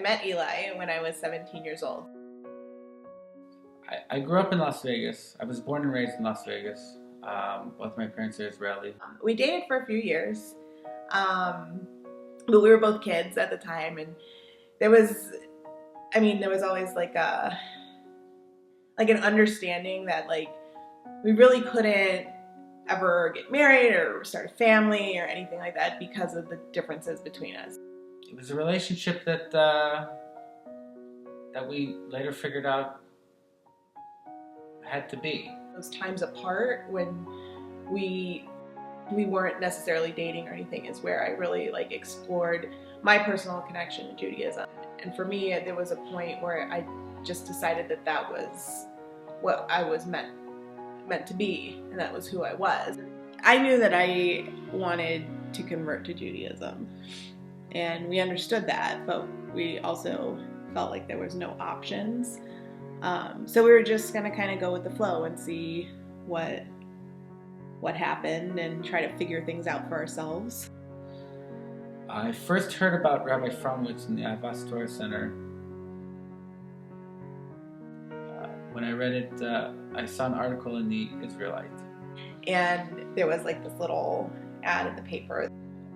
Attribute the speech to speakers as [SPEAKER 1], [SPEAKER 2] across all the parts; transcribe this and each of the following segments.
[SPEAKER 1] met Eli when I was 17 years old.
[SPEAKER 2] I grew up in Las Vegas. I was born and raised in Las Vegas. Both my parents are Israeli.
[SPEAKER 1] We dated for a few years, but we were both kids at the time, and there was always like an understanding that like we really couldn't ever get married or start a family or anything like that because of the differences between us.
[SPEAKER 2] It was a relationship that we later figured out had to be.
[SPEAKER 1] Those times apart when we weren't necessarily dating or anything is where I really like explored my personal connection to Judaism. And for me, there was a point where I just decided that that was what I was meant to be, and that was who I was. I knew that I wanted to convert to Judaism, and we understood that, but we also felt like there was no options. So we were just gonna kind of go with the flow and see what happened and try to figure things out for ourselves.
[SPEAKER 2] I first heard about Rabbi Fromowitz in the Ahavas Torah Center. When I read it, I saw an article in the Israelite.
[SPEAKER 1] And there was like this little ad in the paper.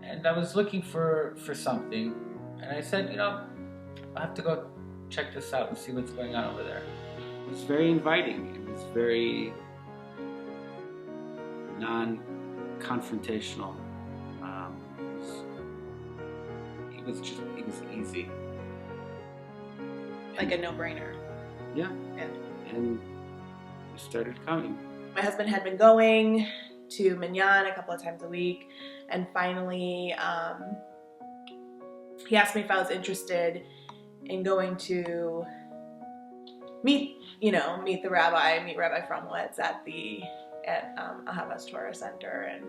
[SPEAKER 2] And I was looking for something. And I said, I have to go check this out and see what's going on over there. It was very inviting. It was very non-confrontational. It was easy.
[SPEAKER 1] Like a no-brainer.
[SPEAKER 2] Yeah. And we started coming.
[SPEAKER 1] My husband had been going to Minyan a couple of times a week, and finally he asked me if I was interested in going to meet Rabbi Fromowitz at Ahavas Torah Center. And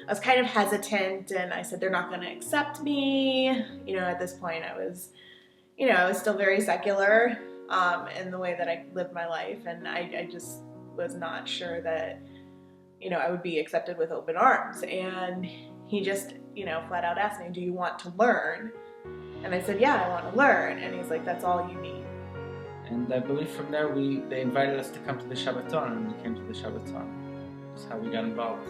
[SPEAKER 1] I was kind of hesitant, and I said they're not going to accept me. At this point I was still very secular in the way that I lived my life, and I just was not sure that I would be accepted with open arms. And he just flat out asked me, do you want to learn? And I said, yeah, I want to learn. And he's like, that's all you need.
[SPEAKER 2] And I believe from there they invited us to come to the Shabbaton, and we came to the Shabbaton. That's how we got involved.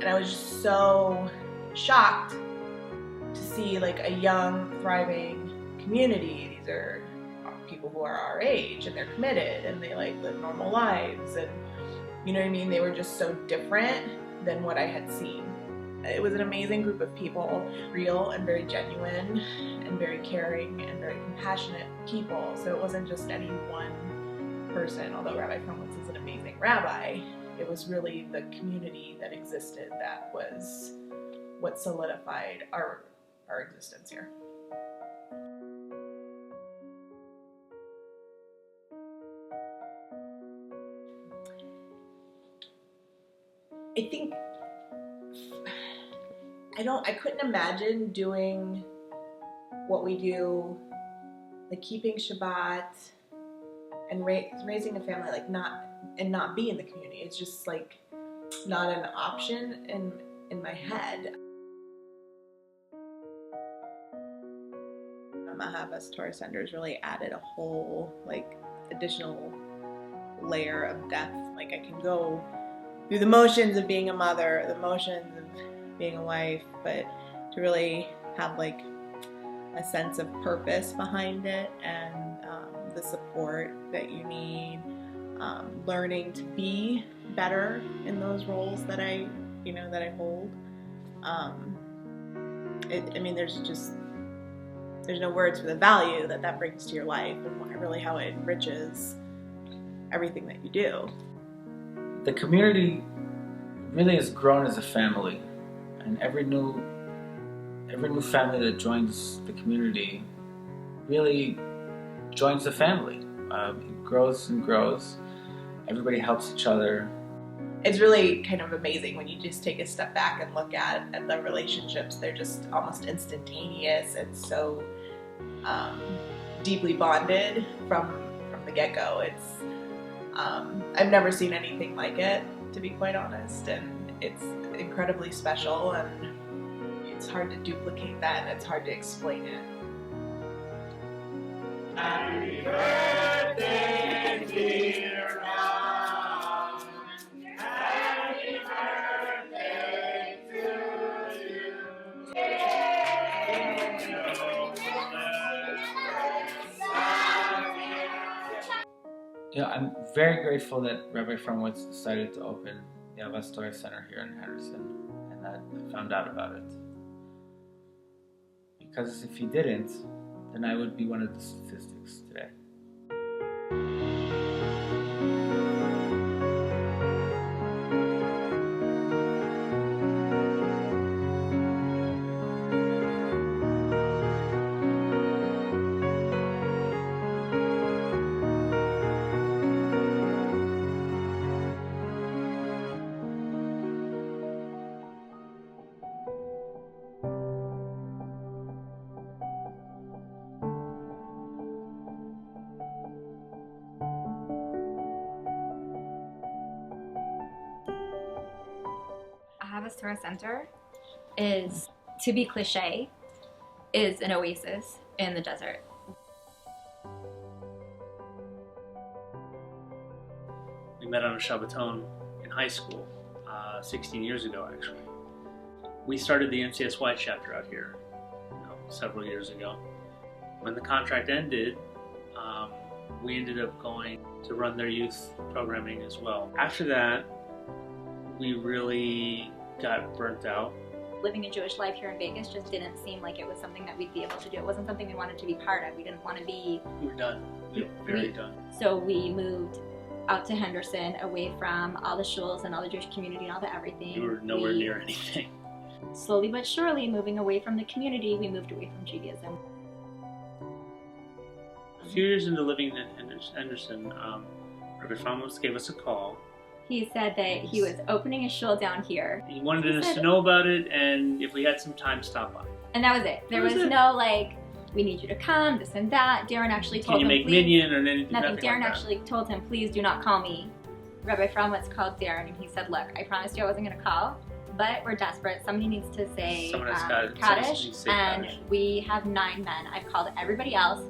[SPEAKER 1] And I was just so shocked to see like a young, thriving community. These are people who are our age, and they're committed, and they like live normal lives, and they were just so different than what I had seen. It was an amazing group of people, real and very genuine and very caring and very compassionate people. So it wasn't just any one person, although Rabbi Fromowitz is an amazing rabbi. It was really the community that existed that was what solidified our existence here. I think I couldn't imagine doing what we do, like keeping Shabbat and raising a family, like not be in the community. It's just like not an option in my head. Ahavas Torah Center has really added a whole like additional layer of depth. Like I can go through the motions of being a mother, the motions of being a wife, but to really have like a sense of purpose behind it, and the support that you need, learning to be better in those roles that I hold. There's no words for the value that brings to your life, and really how it enriches everything that you do.
[SPEAKER 2] The community really has grown as a family, and every new family that joins the community really joins the family. It grows and grows. Everybody helps each other.
[SPEAKER 1] It's really kind of amazing when you just take a step back and look at the relationships. They're just almost instantaneous and so deeply bonded from the get-go. It's I've never seen anything like it, to be quite honest, and it's incredibly special, and it's hard to duplicate that, and it's hard to explain it.
[SPEAKER 2] Happy birthday, dear Ron. Happy birthday to you. I'm very grateful that Rabbi Fromowitz decided to open the Ahavas Torah Center here in Henderson, and that I found out about it. Because if he didn't, then I would be one of the statistics today.
[SPEAKER 3] Ahavas Torah Center is, to be cliche, is an oasis in the desert.
[SPEAKER 4] We met on a Shabbaton in high school, 16 years ago actually. We started the MCSY chapter out here, several years ago. When the contract ended, we ended up going to run their youth programming as well. After that, we really got burnt out.
[SPEAKER 3] Living a Jewish life here in Vegas just didn't seem like it was something that we'd be able to do. It wasn't something we wanted to be part of. We didn't want to be...
[SPEAKER 4] We were done. We were very done.
[SPEAKER 3] So we moved out to Henderson, away from all the shuls and all the Jewish community and all the everything.
[SPEAKER 4] We were nowhere near anything.
[SPEAKER 3] Slowly but surely, moving away from the community, we moved away from Judaism.
[SPEAKER 4] A few years into living in Henderson, Rabbi Fromowitz gave us a call.
[SPEAKER 3] He said that he was opening a shul down here.
[SPEAKER 4] He wanted us to know about it, and if we had some time, stop by.
[SPEAKER 3] And that was it. There was no like, we need you to come, this and that. Darren actually told him,
[SPEAKER 4] can you make minyan or anything?
[SPEAKER 3] Nothing. Darren
[SPEAKER 4] like
[SPEAKER 3] actually told him, please do not call me. Rabbi Fromowitz called Darren and he said, look, I promised you I wasn't going to call, but we're desperate. Somebody needs to say Kaddish, and we have 9 men. I've called everybody else,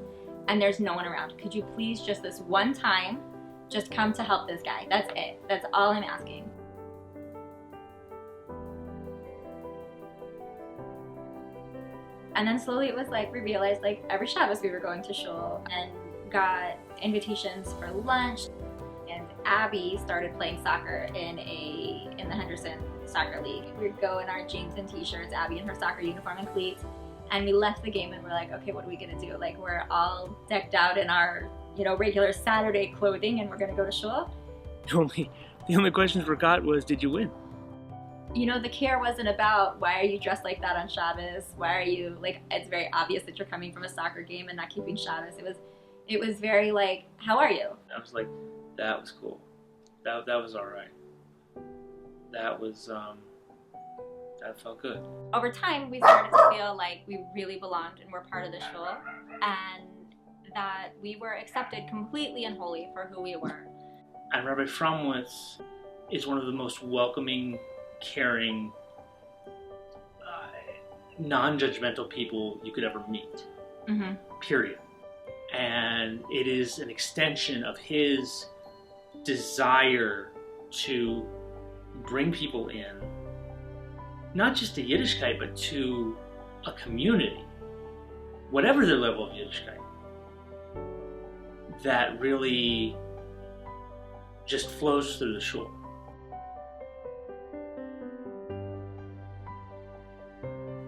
[SPEAKER 3] and there's no one around. Could you please just this one time, just come to help this guy? That's it. That's all I'm asking. And then slowly it was like, we realized like every Shabbos we were going to shul and got invitations for lunch. And Abby started playing soccer in the Henderson soccer league. We'd go in our jeans and t-shirts, Abby in her soccer uniform and cleats. And we left the game and we're like, okay, what are we gonna do? Like, we're all decked out in our, regular Saturday clothing and we're gonna go to shul.
[SPEAKER 4] The only questions we got was, did you win?
[SPEAKER 3] The care wasn't about, why are you dressed like that on Shabbos? Why are you, it's very obvious that you're coming from a soccer game and not keeping Shabbos. It was very like, how are you?
[SPEAKER 4] I was like, that was cool. That was all right. That was, that felt good.
[SPEAKER 3] Over time, we started to feel like we really belonged and were part of the shul, and that we were accepted completely and wholly for who we were.
[SPEAKER 4] And Rabbi Fromowitz is one of the most welcoming, caring, non-judgmental people you could ever meet.
[SPEAKER 3] Mm-hmm.
[SPEAKER 4] Period. And it is an extension of his desire to bring people in, not just to Yiddishkeit, but to a community, whatever their level of Yiddishkeit, that really just flows through the shul.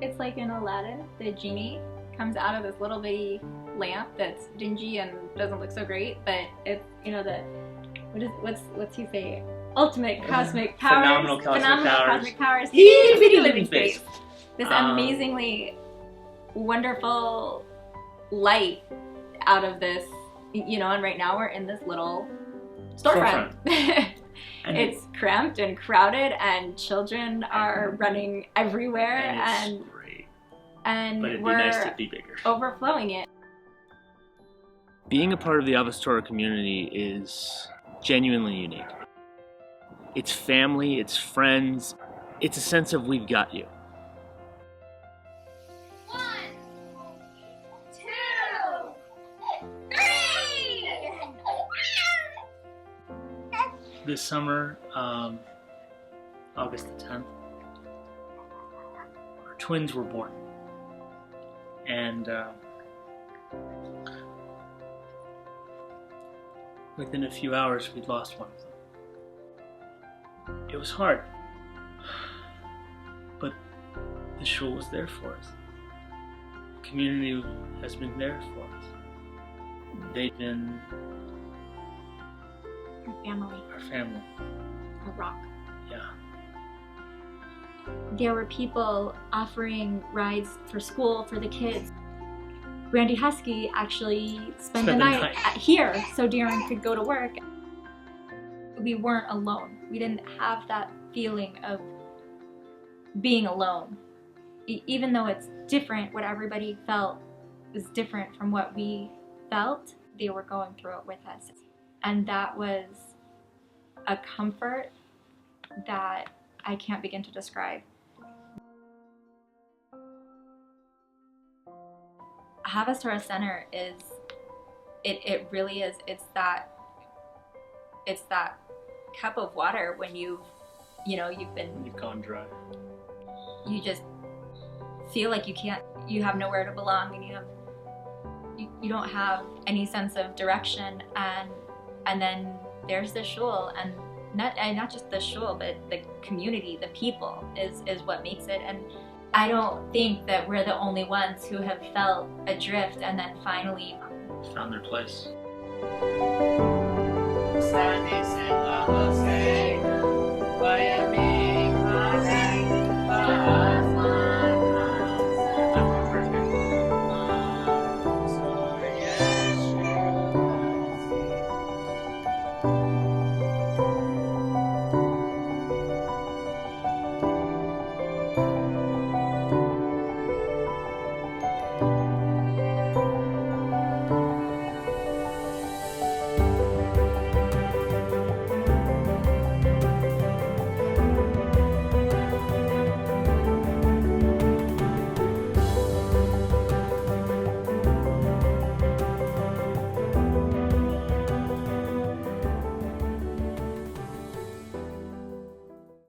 [SPEAKER 3] It's like in Aladdin, the genie comes out of this little bitty lamp that's dingy and doesn't look so great, but it's, what's he say? Ultimate cosmic powers.
[SPEAKER 4] Phenomenal cosmic powers.
[SPEAKER 3] Itty bitty living space. This amazingly wonderful light out of this, and right now we're in this little storefront. It's cramped and crowded and children are running everywhere and
[SPEAKER 4] great.
[SPEAKER 3] And
[SPEAKER 4] but it'd
[SPEAKER 3] we're
[SPEAKER 4] be nice to be bigger.
[SPEAKER 3] Overflowing it.
[SPEAKER 4] Being a part of the Ahavas Torah community is genuinely unique. It's family, it's friends, it's a sense of we've got you.
[SPEAKER 5] 1, 2, 3.
[SPEAKER 4] this summer, August the 10th, our twins were born. And within a few hours, we'd lost one of them. It was hard, but the shul was there for us. The community has been there for us. They've been
[SPEAKER 3] Our family.
[SPEAKER 4] our
[SPEAKER 3] A rock.
[SPEAKER 4] yeah.
[SPEAKER 3] There were people offering rides for school for the kids. Randy Husky actually spent the night here so Darren could go to work. We weren't alone. We didn't have that feeling of being alone. Even though it's different, what everybody felt was different from what we felt, they were going through it with us. And that was a comfort that I can't begin to describe. Ahavas Torah Center is, it really is, it's that cup of water when you've
[SPEAKER 4] gone dry.
[SPEAKER 3] You just feel like you have nowhere to belong, and you don't have any sense of direction, and then there's the shul, and not just the shul, but the community, the people is what makes it. And I don't think that we're the only ones who have felt adrift and then finally
[SPEAKER 4] found their place.